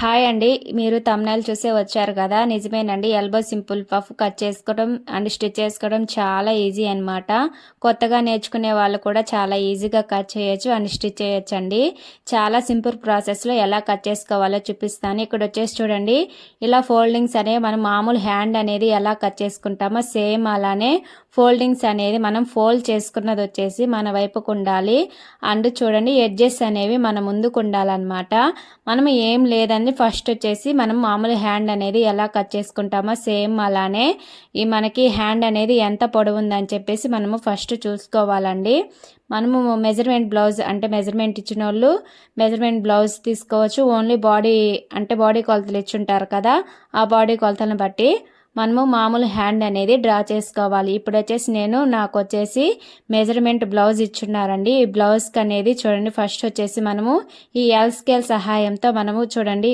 Hi అండి. మీరు thumbnail చూసే వచ్చారు కదా! నిజమేనండి. ఎల్బో సింపుల్ పఫ్ కట్ చేసుకోవడం అండ్ స్టిచ్ చేసుకోవడం చాలా ఈజీ అనమాట. కొత్తగా నేర్చుకునే వాళ్ళు కూడా చాలా ఈజీగా కట్ చేయొచ్చు అండ్ స్టిచ్ చేయొచ్చండి. చాలా సింపుల్ ప్రాసెస్‌లో ఎలా కట్ చేసుకోవాలో చూపిస్తాను. ఇక్కడొచ్చేసి చూడండి, ఇలా ఫోల్డింగ్స్ అనేవి మనం మామూలు హ్యాండ్ అనేది ఎలా కట్ చేసుకుంటామో సేమ్ అలానే ఫోల్డింగ్స్ అనేది మనం ఫోల్డ్ చేసుకున్నది వచ్చేసి మన వైపుకు ఉండాలి. అండ్ చూడండి, ఎడ్జెస్ అనేవి మన ముందుకు ఉండాలన్నమాట. మనం ఏం లేదండి, ఫస్ట్ వచ్చేసి మనం మామూలు హ్యాండ్ అనేది ఎలా కట్ చేసుకుంటామో సేమ్ అలానే ఈ మనకి హ్యాండ్ అనేది ఎంత పొడవు ఉందని చెప్పేసి మనము ఫస్ట్ చూసుకోవాలండి. మనము మెజర్మెంట్ బ్లౌజ్ అంటే మెజర్మెంట్ ఇచ్చిన వాళ్ళు మెజర్మెంట్ బ్లౌజ్ తీసుకోవచ్చు. ఓన్లీ బాడీ అంటే బాడీ కొలతలు ఇచ్చుంటారు కదా, ఆ బాడీ కొలతలను బట్టి మనము మామూలు హ్యాండ్ అనేది డ్రా చేసుకోవాలి. ఇప్పుడు వచ్చేసి నాకు వచ్చేసి మెజర్మెంట్ బ్లౌజ్ ఇచ్చున్నారండి. ఈ బ్లౌజ్కి అనేది చూడండి, ఫస్ట్ వచ్చేసి మనము ఈ ఎల్ స్కేల్ సహాయంతో మనము చూడండి,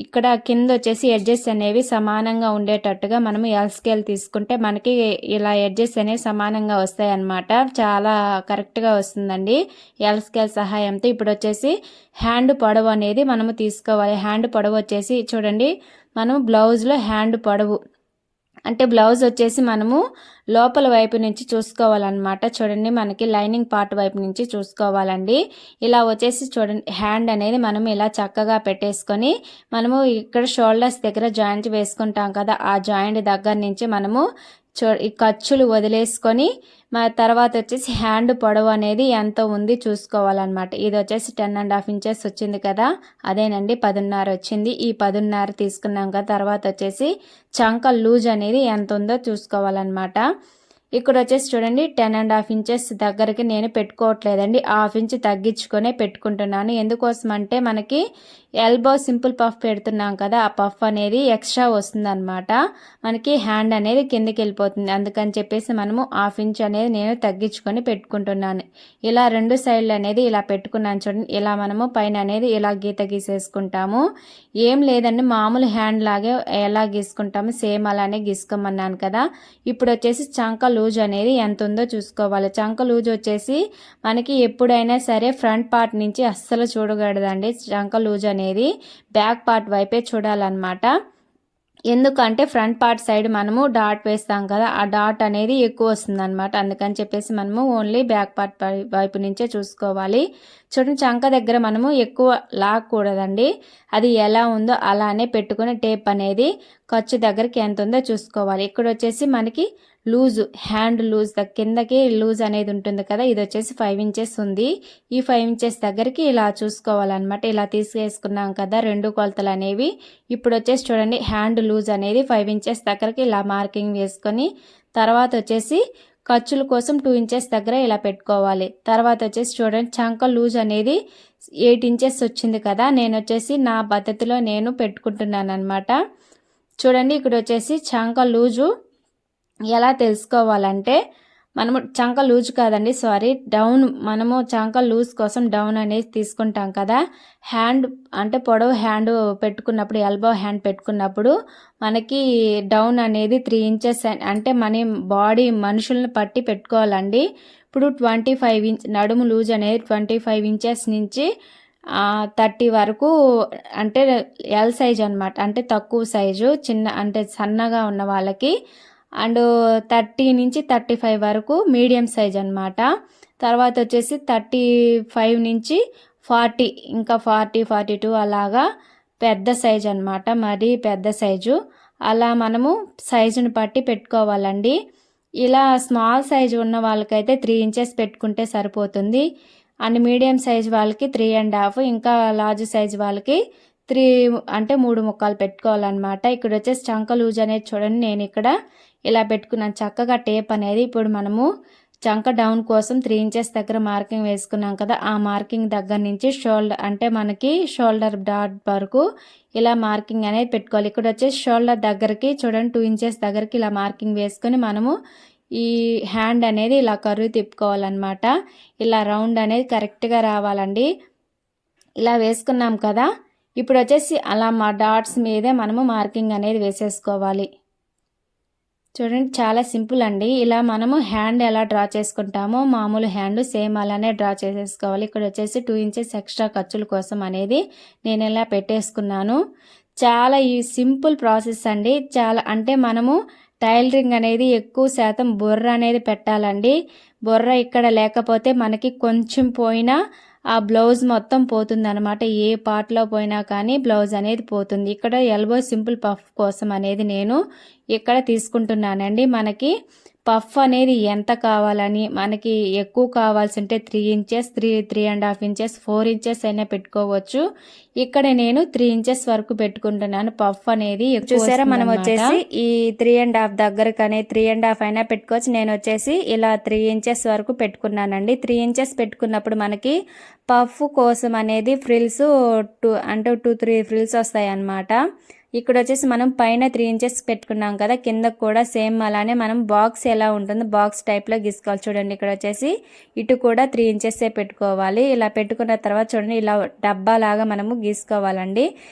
ఇక్కడ కింద వచ్చేసి ఎడ్జెస్ అనేవి సమానంగా ఉండేటట్టుగా మనము ఎల్ స్కేల్ తీసుకుంటే మనకి ఇలా ఎడ్జెస్ అనేవి సమానంగా వస్తాయి అన్నమాట. చాలా కరెక్ట్గా వస్తుందండి ఎల్ స్కేల్ సహాయంతో. ఇప్పుడు వచ్చేసి హ్యాండ్ పొడవు అనేది మనము తీసుకోవాలి. హ్యాండ్ పొడవు వచ్చేసి చూడండి, మనం బ్లౌజ్లో హ్యాండ్ పొడవు అంటే బ్లౌజ్ వచ్చేసి మనము లోపల వైపు నుంచి చూసుకోవాలన్నమాట. చూడండి, మనకి లైనింగ్ పార్ట్ వైపు నుంచి చూసుకోవాలండి. ఇలా వచ్చేసి చూడండి, హ్యాండ్ అనేది మనం ఇలా చక్కగా పెట్టేసుకొని మనము ఇక్కడ షోల్డర్స్ దగ్గర జాయింట్ వేసుకుంటాం కదా, ఆ జాయింట్ దగ్గర నుంచి మనము ఈ ఖర్చులు వదిలేసుకొని తర్వాత వచ్చేసి హ్యాండ్ పొడవు అనేది ఎంత ఉంది చూసుకోవాలన్నమాట. ఇది వచ్చేసి 10.5 ఇంచెస్ వచ్చింది కదా, అదేనండి 10.5 వచ్చింది. ఈ 10.5 తీసుకున్నాం కదా, తర్వాత వచ్చేసి చంక లూజ్ అనేది ఎంత ఉందో చూసుకోవాలన్నమాట. ఇక్కడ వచ్చేసి చూడండి, 10.5 ఇంచెస్ దగ్గరికి నేను పెట్టుకోవట్లేదండి, 1/2 ఇంచ్ తగ్గించుకొనే పెట్టుకుంటున్నాను. ఎందుకోసం అంటే మనకి ఎల్బో సింపుల్ పఫ్ పెడుతున్నాం కదా, ఆ పఫ్ అనేది ఎక్స్ట్రా వస్తుందన్నమాట. మనకి హ్యాండ్ అనేది కిందకి వెళ్ళిపోతుంది. అందుకని చెప్పేసి మనము 1/2 ఇంచ్ అనేది నేను తగ్గించుకొని పెట్టుకుంటున్నాను. ఇలా రెండు సైడ్లు అనేది ఇలా పెట్టుకున్నాను చూడండి. ఇలా మనము పైన అనేది ఇలా గీత గీసేసుకుంటాము. ఏం లేదండి, మామూలు హ్యాండ్ లాగే ఎలా గీసుకుంటాము సేమ్ అలానే గీసుకోమన్నాను కదా. ఇప్పుడు వచ్చేసి చంక లూజ్ అనేది ఎంత ఉందో చూసుకోవాలి. చంక లూజ్ వచ్చేసి మనకి ఎప్పుడైనా సరే ఫ్రంట్ పార్ట్ నుంచి అస్సలు చూడకూడదండి. చంక లూజ్ అనేది బ్యాక్ పార్ట్ వైపే చూడాలన్నమాట. ఎందుకంటే ఫ్రంట్ పార్ట్ సైడ్ మనము డాట్ వేస్తాం కదా, ఆ డాట్ అనేది ఎక్కువ వస్తుంది అనమాట. అందుకని చెప్పేసి మనము ఓన్లీ బ్యాక్ పార్ట్ వైపు నుంచే చూసుకోవాలి. చూడండి, చంక దగ్గర మనము ఎక్కువ లాగకూడదండి. అది ఎలా ఉందో అలానే పెట్టుకుని టేప్ అనేది ఖర్చు దగ్గరికి ఎంత ఉందో చూసుకోవాలి. ఇక్కడ వచ్చేసి మనకి లూజు హ్యాండ్ లూజ్ కిందకి లూజ్ అనేది ఉంటుంది కదా, ఇది వచ్చేసి 5 ఇంచెస్ ఉంది. ఈ 5 ఇంచెస్ దగ్గరికి ఇలా చూసుకోవాలన్నమాట. ఇలా తీసుకేసుకున్నాం కదా రెండు కొలతలు అనేవి. ఇప్పుడు వచ్చేసి చూడండి, హ్యాండ్ లూజ్ అనేది 5 ఇంచెస్ దగ్గరికి ఇలా మార్కింగ్ వేసుకొని తర్వాత వచ్చేసి ఖర్చుల కోసం 2 ఇంచెస్ దగ్గర ఇలా పెట్టుకోవాలి. తర్వాత వచ్చేసి చూడండి, చంక లూజ్ అనేది 8 ఇంచెస్ వచ్చింది కదా, నేను వచ్చేసి నా పద్ధతిలో నేను పెట్టుకుంటున్నాను అనమాట. చూడండి, ఇక్కడ వచ్చేసి చంక లూజు ఎలా తెలుసుకోవాలంటే మనము చంక లూజ్ కాదండి, డౌన్, మనము చంక లూజ్ కోసం డౌన్ అనేది తీసుకుంటాం కదా. హ్యాండ్ అంటే పొడవు హ్యాండ్ పెట్టుకున్నప్పుడు, ఎల్బో హ్యాండ్ పెట్టుకున్నప్పుడు మనకి డౌన్ అనేది 3 ఇంచెస్ అంటే మన బాడీ మనుషులను పట్టి పెట్టుకోవాలండి. ఇప్పుడు 25 ఇంచ్ నడుము లూజ్ అనేది 25 ఇంచెస్ నుంచి 30 వరకు అంటే ఎల్ సైజ్ అనమాట. అంటే తక్కువ సైజు, చిన్న అంటే సన్నగా ఉన్న వాళ్ళకి. అండ్ 30 నుంచి 35 వరకు మీడియం సైజ్ అనమాట. తర్వాత వచ్చేసి 35 నుంచి 40, ఇంకా 40, 42 అలాగా పెద్ద సైజ్ అనమాట, మరీ పెద్ద సైజు. అలా మనము సైజుని బట్టి పెట్టుకోవాలండి. ఇలా స్మాల్ సైజు ఉన్న వాళ్ళకైతే 3 ఇంచెస్ పెట్టుకుంటే సరిపోతుంది. అండ్ మీడియం సైజ్ వాళ్ళకి 3.5, ఇంకా లార్జ్ సైజ్ వాళ్ళకి 3 అంటే 3 ముక్కలు పెట్టుకోవాలన్నమాట. ఇక్కడ వచ్చేసి చంక లూజ్ అనేది చూడండి, నేను ఇక్కడ ఇలా పెట్టుకున్నాను చక్కగా టేప్ అనేది. ఇప్పుడు మనము చంక డౌన్ కోసం 3 ఇంచెస్ దగ్గర మార్కింగ్ వేసుకున్నాం కదా, ఆ మార్కింగ్ దగ్గర నుంచి షోల్డర్ అంటే మనకి షోల్డర్ డాట్ వరకు ఇలా మార్కింగ్ అనేది పెట్టుకోవాలి. ఇక్కడ వచ్చేసి షోల్డర్ దగ్గరికి చూడండి 2 ఇంచెస్ దగ్గరికి ఇలా మార్కింగ్ వేసుకొని మనము ఈ హ్యాండ్ అనేది ఇలా కర్వ్ తిప్పుకోవాలన్నమాట. ఇలా రౌండ్ అనేది కరెక్ట్గా రావాలండి. ఇలా వేసుకున్నాం కదా, ఇప్పుడు వచ్చేసి అలా మా డాట్స్ మీదే మనము మార్కింగ్ అనేది వేసేసుకోవాలి. చూడండి చాలా సింపుల్ అండి. ఇలా మనము హ్యాండ్ ఎలా డ్రా చేసుకుంటామో మామూలు హ్యాండ్ సేమ్ అలానే డ్రా చేసేసుకోవాలి. ఇక్కడ వచ్చేసి 2 ఇంచెస్ ఎక్స్ట్రా ఖర్చుల కోసం అనేది నేను ఇలా పెట్టేసుకున్నాను. చాలా ఈ సింపుల్ ప్రాసెస్ అండి. చాలా అంటే మనము టైలరింగ్ అనేది ఎక్కువ శాతం బుర్ర అనేది పెట్టాలండి. బుర్ర ఇక్కడ లేకపోతే మనకి కొంచెం పోయినా ఆ బ్లౌజ్ మొత్తం పోతుందనమాట. ఏ పార్ట్లో పోయినా కానీ బ్లౌజ్ అనేది పోతుంది. ఇక్కడ ఎల్బో సింపుల్ పఫ్ కోసం అనేది నేను ఇక్కడ తీసుకుంటున్నానండి. మనకి పఫ్ అనేది ఎంత కావాలని, మనకి ఎక్కువ కావాల్సి ఉంటే 3 ఇంచెస్, 3.5 ఇంచెస్, 4 ఇంచెస్ అయినా పెట్టుకోవచ్చు. ఇక్కడ నేను 3 ఇంచెస్ వరకు పెట్టుకుంటున్నాను. పఫ్ అనేది చూసారా, మనం వచ్చేసి ఈ 3.5 దగ్గరకు అనేది 3.5 అయినా పెట్టుకోవచ్చు. నేను వచ్చేసి ఇలా 3 ఇంచెస్ వరకు పెట్టుకున్నానండి. 3 ఇంచెస్ పెట్టుకున్నప్పుడు మనకి పఫ్ కోసం అనేది ఫ్రిల్స్ 2-3 ఫ్రిల్స్ వస్తాయి అన్నమాట. ఇక్కడ వచ్చేసి మనం పైన 3 ఇంచెస్ పెట్టుకున్నాం కదా, కింద కూడా సేమ్ అలానే మనం బాక్స్ ఎలా ఉంటుందో బాక్స్ టైప్లో గీసుకోవాలి. చూడండి ఇక్కడ వచ్చేసి ఇటు కూడా 3 ఇంచెస్సే పెట్టుకోవాలి. ఇలా పెట్టుకున్న తర్వాత చూడండి ఇలా డబ్బా లాగా మనము గీసుకోవాలండి.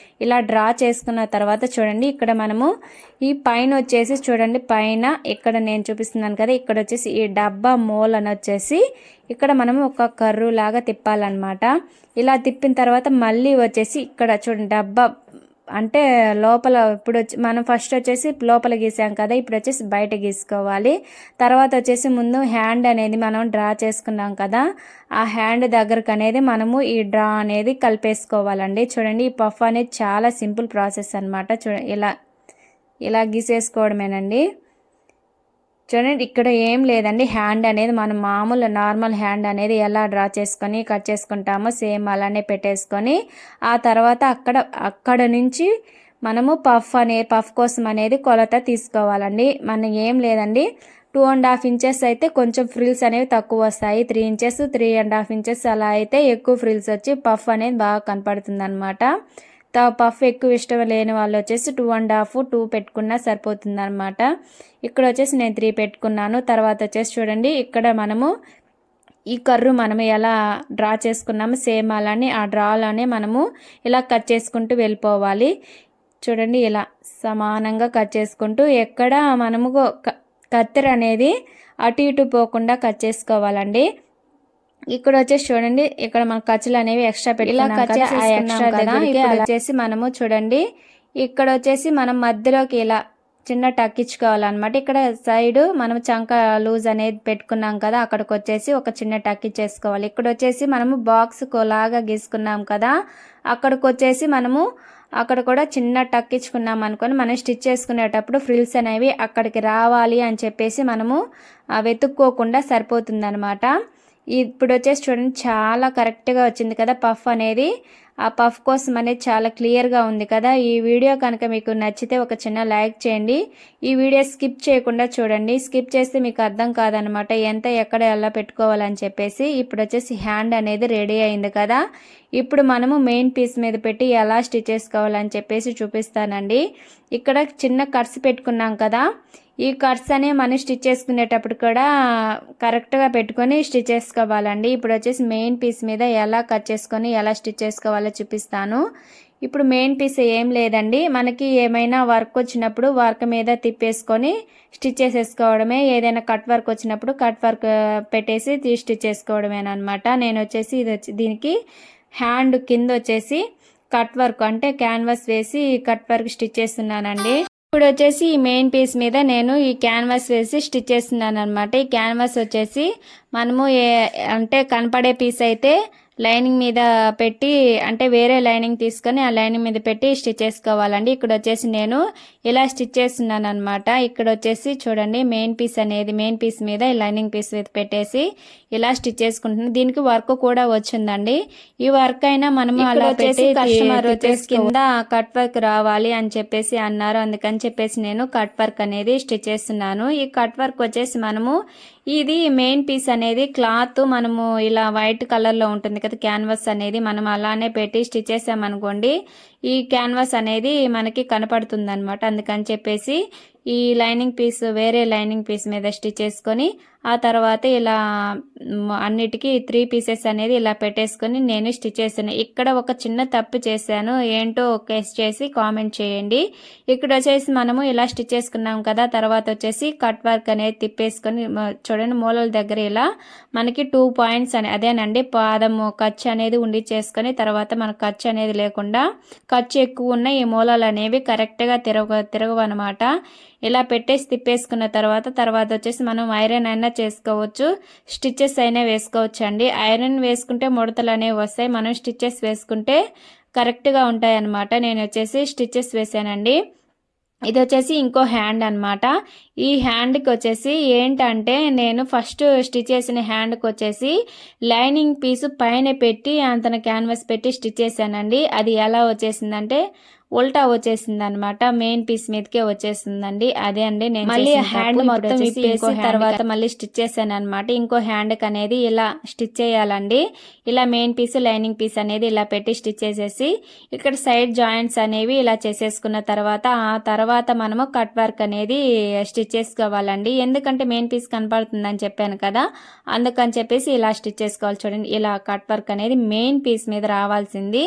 ఇలా డ్రా చేసుకున్న తర్వాత చూడండి ఇక్కడ మనము ఈ పైన వచ్చేసి చూడండి, పైన ఇక్కడ నేను చూపిస్తున్నాను కదా, ఇక్కడ వచ్చేసి ఈ డబ్బా మూలని వచ్చేసి ఇక్కడ మనము ఒక కర్రు లాగా తిప్పాలన్నమాట. ఇలా తిప్పిన తర్వాత మళ్ళీ వచ్చేసి ఇక్కడ చూడండి డబ్బా అంటే లోపల ఇప్పుడు మనం ఫస్ట్ వచ్చేసి లోపల గీసాం కదా, ఇప్పుడు వచ్చేసి బయట గీసుకోవాలి. తర్వాత వచ్చేసి ముందు హ్యాండ్ అనేది మనం డ్రా చేసుకున్నాం కదా, ఆ హ్యాండ్ దగ్గరకు అనేది మనము ఈ డ్రా అనేది కలిపేసుకోవాలండి. చూడండి ఈ పఫ్ అనేది చాలా సింపుల్ ప్రాసెస్ అనమాట. ఇలా ఇలా గీసేసుకోవడమేనండి. చూడండి ఇక్కడ ఏం లేదండి, హ్యాండ్ అనేది మనం మామూలు నార్మల్ హ్యాండ్ అనేది ఎలా డ్రా చేసుకొని కట్ చేసుకుంటామో సేమ్ అలానే పెట్టేసుకొని ఆ తర్వాత అక్కడ నుంచి మనము పఫ్ కోసం అనేది కొలత తీసుకోవాలండి. మనం ఏం లేదండి, 2.5 ఇంచెస్ అయితే కొంచెం ఫ్రిల్స్ అనేవి తక్కువ వస్తాయి. 3 ఇంచెస్ 3.5 ఇంచెస్ అలా అయితే ఎక్కువ ఫ్రిల్స్ వచ్చి పఫ్ అనేది బాగా కనపడుతుంది అనమాట. పఫ్ ఎక్కువ ఇష్టం లేని వాళ్ళు వచ్చేసి 2.5 పెట్టుకున్నా సరిపోతుంది అనమాట. ఇక్కడ వచ్చేసి నేను 3 పెట్టుకున్నాను. తర్వాత వచ్చేసి చూడండి ఇక్కడ మనము ఈ కర్రు మనము ఎలా డ్రా చేసుకున్నాము సేమ్ అలానే ఆ డ్రాలోనే మనము ఇలా కట్ చేసుకుంటూ వెళ్ళిపోవాలి. చూడండి ఇలా సమానంగా కట్ చేసుకుంటూ ఎక్కడ మనము కత్తెర అనేది అటు ఇటు పోకుండా కట్ చేసుకోవాలండి. ఇక్కడ వచ్చేసి చూడండి ఇక్కడ మన ఖర్చులు అనేవి ఎక్స్ట్రా పెట్టుకున్నాం కదా, ఆ ఎక్స్ట్రా దగ్గరికి వచ్చేసి మనము చూడండి ఇక్కడ వచ్చేసి మనం మధ్యలోకి ఇలా చిన్న టక్ ఇచ్చుకోవాలన్నమాట. ఇక్కడ సైడ్ మనం చంక లూజ్ అనేది పెట్టుకున్నాం కదా, అక్కడికి వచ్చేసి ఒక చిన్న టక్ ఇచ్చేసుకోవాలి. ఇక్కడ వచ్చేసి మనము బాక్స్ లాగా గీసుకున్నాం కదా, అక్కడికి వచ్చేసి మనము అక్కడ కూడా చిన్న టక్ ఇచ్చుకున్నాం అనుకొని మనం స్టిచ్ చేసుకునేటప్పుడు ఫ్రిల్స్ అనేవి అక్కడికి రావాలి అని చెప్పేసి మనము వెతుక్కోకుండా సరిపోతుందన్నమాట. ఇప్పుడు వచ్చేసి చూడండి చాలా కరెక్ట్గా వచ్చింది కదా పఫ్ అనేది. ఆ పఫ్ కోసం అనేది చాలా క్లియర్గా ఉంది కదా. ఈ వీడియో కనుక మీకు నచ్చితే ఒక చిన్న లైక్ చేయండి. ఈ వీడియో స్కిప్ చేయకుండా చూడండి. స్కిప్ చేస్తే మీకు అర్థం కాదనమాట ఎంత ఎక్కడ ఎలా పెట్టుకోవాలని చెప్పేసి. ఇప్పుడు వచ్చేసి హ్యాండ్ అనేది రెడీ అయింది కదా, ఇప్పుడు మనము మెయిన్ పీస్ మీద పెట్టి ఎలా స్టిచ్ చేసుకోవాలని చెప్పేసి చూపిస్తానండి. ఇక్కడ చిన్న కట్స్ పెట్టుకున్నాం కదా, ఈ కట్స్ అనేవి మనం స్టిచ్ చేసుకునేటప్పుడు కూడా కరెక్ట్గా పెట్టుకొని స్టిచ్ చేసుకోవాలండి. ఇప్పుడు వచ్చేసి మెయిన్ పీస్ మీద ఎలా కట్ చేసుకొని ఎలా స్టిచ్ చేసుకోవాలో చూపిస్తాను. ఇప్పుడు మెయిన్ పీస్ ఏం లేదండి, మనకి ఏమైనా వర్క్ వచ్చినప్పుడు వర్క్ మీద తిప్పేసుకొని స్టిచ్ చేసేసుకోవడమే. ఏదైనా కట్ వర్క్ వచ్చినప్పుడు కట్ వర్క్ పెట్టేసి స్టిచ్ చేసుకోవడమేనమాట. నేను వచ్చేసి దీనికి హ్యాండ్ కింద వచ్చేసి కట్ వర్క్ అంటే క్యాన్వాస్ వేసి కట్ వర్క్ స్టిచ్ చేస్తున్నానండి. ఇప్పుడు వచ్చేసి ఈ మెయిన్ పీస్ మీద నేను ఈ క్యాన్వాస్ వేసి స్టిచ్ చేస్తున్నాను అనమాట. ఈ క్యాన్వాస్ వచ్చేసి మనము అంటే కనపడే పీస్ అయితే లైనింగ్ మీద పెట్టి అంటే వేరే లైనింగ్ తీసుకొని ఆ లైనింగ్ మీద పెట్టి స్టిచ్ చేసుకోవాలండి. ఇక్కడ వచ్చేసి నేను ఇలా స్టిచ్ చేస్తున్నాను అనమాట. ఇక్కడ వచ్చేసి చూడండి మెయిన్ పీస్ అనేది మెయిన్ పీస్ మీద లైనింగ్ పీస్ పెట్టేసి ఇలా స్టిచ్ చేసుకుంటున్నాను. దీనికి వర్క్ కూడా వచ్చిందండి. ఈ వర్క్ అయినా మనము అలా పెట్టి కస్టమర్ వచ్చేసి కింద కట్ వర్క్ రావాలి అని చెప్పేసి అన్నారు, అందుకని చెప్పేసి నేను కట్ వర్క్ అనేది స్టిచ్ చేస్తున్నాను. ఈ కట్ వర్క్ వచ్చేసి మనము ఇది మెయిన్ పీస్ అనేది క్లాత్ మనము ఇలా వైట్ కలర్లో ఉంటుంది కదా క్యాన్వాస్ అనేది, మనం అలానే పెట్టి స్టిచ్ చేసామనుకోండి ఈ క్యాన్వాస్ అనేది మనకి కనపడుతుంది అనమాట. అందుకని చెప్పేసి ఈ లైనింగ్ పీస్ వేరే లైనింగ్ పీస్ మీద స్టిచ్ చేసుకొని ఆ తర్వాత ఇలా అన్నిటికీ 3 పీసెస్ అనేది ఇలా పెట్టేసుకొని నేను స్టిచ్ చేశాను. ఇక్కడ ఒక చిన్న తప్పు చేశాను, ఏంటో గెస్ చేసి కామెంట్ చేయండి. ఇక్కడ వచ్చేసి మనము ఇలా స్టిచ్ చేసుకున్నాం కదా, తర్వాత వచ్చేసి కట్ వర్క్ అనేది తిప్పేసుకొని చూడండి మూలల దగ్గర ఇలా మనకి 2 పాయింట్స్ అని అదేనండి పాదము ఖర్చు అనేది ఉండి చేసుకొని తర్వాత మనకు ఖర్చు అనేది లేకుండా ఖర్చు ఎక్కువ ఉన్న ఈ మూలలు అనేవి కరెక్ట్గా తిరగవు అనమాట. ఇలా పెట్టేసి తిప్పేసుకున్న తర్వాత వచ్చేసి మనం ఐరన్ అయినా చేసుకోవచ్చు, స్టిచ్చెస్ అయినా వేసుకోవచ్చు అండి. ఐరన్ వేసుకుంటే ముడతలు అనేవి వస్తాయి, మనం స్టిచ్చెస్ వేసుకుంటే కరెక్ట్గా ఉంటాయి అన్నమాట. నేను వచ్చేసి స్టిచ్చెస్ వేసానండి. ఇది వచ్చేసి ఇంకో హ్యాండ్ అనమాట. ఈ హ్యాండ్కి వచ్చేసి ఏంటంటే నేను ఫస్ట్ స్టిచ్ చేసిన హ్యాండ్కి వచ్చేసి లైనింగ్ పీసు పైన పెట్టి అంతన క్యాన్వాస్ పెట్టి స్టిచ్ చేశానండి. అది ఎలా వచ్చేసిందంటే ఉల్టా వచ్చేసింది అనమాట, మెయిన్ పీస్ మీదకే వచ్చేసిందండి. అదే అండి నేను మళ్ళీ హ్యాండ్ మొత్తం విప్పేసి తర్వాత మళ్ళీ స్టిచ్ చేశాను అనమాట. ఇంకో హ్యాండ్కి అనేది ఇలా స్టిచ్ చేయాలండి. ఇలా మెయిన్ పీస్ లైనింగ్ పీస్ అనేది ఇలా పెట్టి స్టిచ్ చేసేసి ఇక్కడ సైడ్ జాయింట్స్ అనేవి ఇలా చేసేసుకున్న తర్వాత ఆ తర్వాత మనము కట్ వర్క్ అనేది స్టిచ్ చేసుకోవాలండి. ఎందుకంటే మెయిన్ పీస్ కనపడుతుందని చెప్పాను కదా, అందుకని చెప్పేసి ఇలా స్టిచ్ చేసుకోవాలి. చూడండి ఇలా కట్ వర్క్ అనేది మెయిన్ పీస్ మీద రావాల్సింది.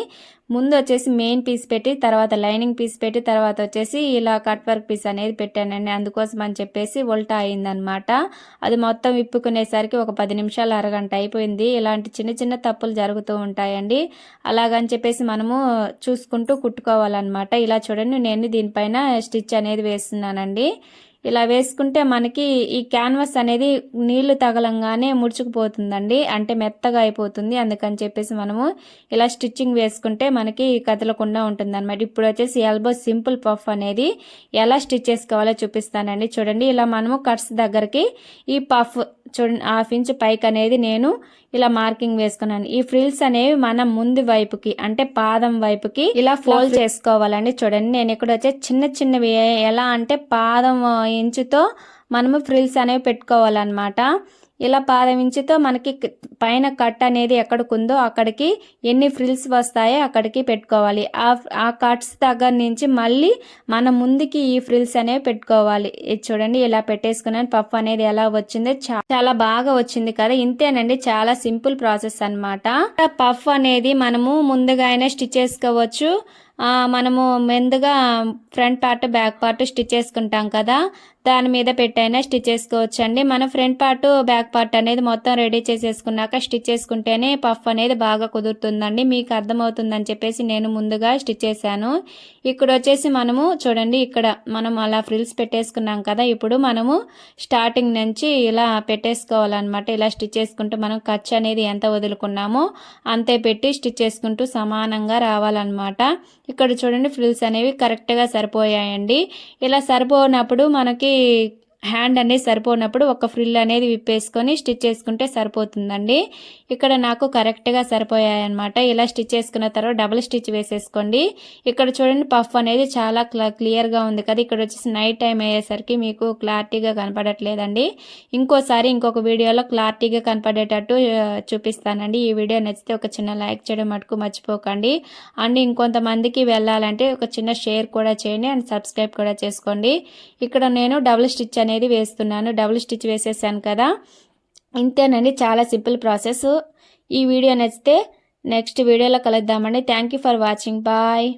ముందు వచ్చేసి మెయిన్ పీస్ పెట్టి తర్వాత లైనింగ్ పీస్ పెట్టి తర్వాత వచ్చేసి ఇలా కట్ వర్క్ పీస్ అనేది పెట్టానండి. అందుకోసం అని చెప్పేసి ఉల్టా అయిందనమాట. అది మొత్తం విప్పుకునేసరికి ఒక 10 నిమిషాలు అరగంట అయిపోయింది. ఇలాంటి చిన్న చిన్న తప్పులు జరుగుతూ ఉంటాయండి. అలాగని చెప్పేసి మనము చూసుకుంటూ కుట్టుకోవాలన్నమాట. ఇలా చూడండి నేను దీనిపైన స్టిచ్ అనేది వేస్తున్నానండి. ఇలా వేసుకుంటే మనకి ఈ క్యాన్వాస్ అనేది నీళ్లు తగలంగానే ముడుచుకుపోతుందండి, అంటే మెత్తగా అయిపోతుంది. అందుకని చెప్పేసి మనము ఇలా స్టిచ్చింగ్ వేసుకుంటే మనకి కదలకుండా ఉంటుంది అనమాట. ఇప్పుడు వచ్చేసి ఎల్బో సింపుల్ పఫ్ అనేది ఎలా స్టిచ్ చేసుకోవాలో చూపిస్తానండి. చూడండి ఇలా మనము కట్స్ దగ్గరికి ఈ పఫ్ చూడండి 1/2 ఇంచ్ పైకి అనేది నేను ఇలా మార్కింగ్ వేసుకున్నాను. ఈ ఫ్రిల్స్ అనేవి మనం ముందు వైపుకి అంటే పాదం వైపుకి ఇలా ఫోల్డ్ చేసుకోవాలండి. చూడండి నేను ఇక్కడ వచ్చే చిన్న చిన్నవి ఎలా అంటే పాదం ఇంచుతో మనము ఫ్రిల్స్ అనేవి పెట్టుకోవాలన్నమాట. ఇలా పాదం ఇంచుతో మనకి పైన కట్ అనేది ఎక్కడికి ఉందో అక్కడికి ఎన్ని ఫ్రిల్స్ వస్తాయో అక్కడికి పెట్టుకోవాలి. ఆ కట్స్ దగ్గర నుంచి మళ్ళీ మన ముందుకి ఈ ఫ్రిల్స్ అనేవి పెట్టుకోవాలి. చూడండి ఇలా పెట్టేసుకున్నాను. పఫ్ అనేది ఎలా వచ్చిందో చాలా బాగా వచ్చింది కదా. ఇంతేనండి, చాలా సింపుల్ ప్రాసెస్ అన్నమాట. పఫ్ అనేది మనము ముందుగా అయినా స్టిచ్ చేసుకోవచ్చు, మనము ముందుగా front part back part stitch చేసుకుంటాం కదా, దాని మీద పెట్టైనా స్టిచ్ చేసుకోవచ్చు అండి. మన ఫ్రంట్ పార్ట్ బ్యాక్ పార్ట్ అనేది మొత్తం రెడీ చేసేసుకున్నాక స్టిచ్ చేసుకుంటేనే పఫ్ అనేది బాగా కుదురుతుందండి. మీకు అర్థమవుతుందని చెప్పేసి నేను ముందుగా స్టిచ్ చేశాను. ఇక్కడ వచ్చేసి మనము చూడండి ఇక్కడ మనం అలా ఫ్రిల్స్ పెట్టేసుకున్నాం కదా, ఇప్పుడు మనము స్టార్టింగ్ నుంచి ఇలా పెట్టేసుకోవాలన్నమాట. ఇలా స్టిచ్ చేసుకుంటూ మనం ఖర్చు అనేది ఎంత వదులుకున్నామో అంతే పెట్టి స్టిచ్ చేసుకుంటూ సమానంగా రావాలన్నమాట. ఇక్కడ చూడండి ఫ్రిల్స్ అనేవి కరెక్ట్గా సరిపోయాయండి. ఇలా సరిపోనప్పుడు మనకి హ్యాండ్ అనేది సరిపోనప్పుడు ఒక ఫ్రిల్ అనేది విప్పేసుకొని స్టిచ్ చేసుకుంటే సరిపోతుందండి. ఇక్కడ నాకు కరెక్ట్గా సరిపోయాయన్నమాట. ఇలా స్టిచ్ చేసుకున్న తర్వాత డబుల్ స్టిచ్ వేసేసుకోండి. ఇక్కడ చూడండి పఫ్ అనేది చాలా క్లియర్గా ఉంది కదా. ఇక్కడ వచ్చేసి నైట్ టైం అయ్యేసరికి మీకు క్లారిటీగా కనపడట్లేదండి. ఇంకోసారి ఇంకొక వీడియోలో క్లారిటీగా కనపడేటట్టు చూపిస్తానండి. ఈ వీడియో నచ్చితే ఒక చిన్న లైక్ చేయడం మటుకు మర్చిపోకండి. అండ్ ఇంకొంతమందికి వెళ్ళాలంటే ఒక చిన్న షేర్ కూడా చేయండి అండ్ సబ్స్క్రైబ్ కూడా చేసుకోండి. ఇక్కడ నేను డబుల్ స్టిచ్ అనేది వేస్తున్నాను. డబుల్ స్టిచ్ వేసేసాను కదా. ఇంతేనండి, చాలా సింపుల్ ప్రాసెస్. ఈ వీడియో నచ్చితే నెక్స్ట్ వీడియోలో కలుద్దామండి. Thank you for watching. Bye.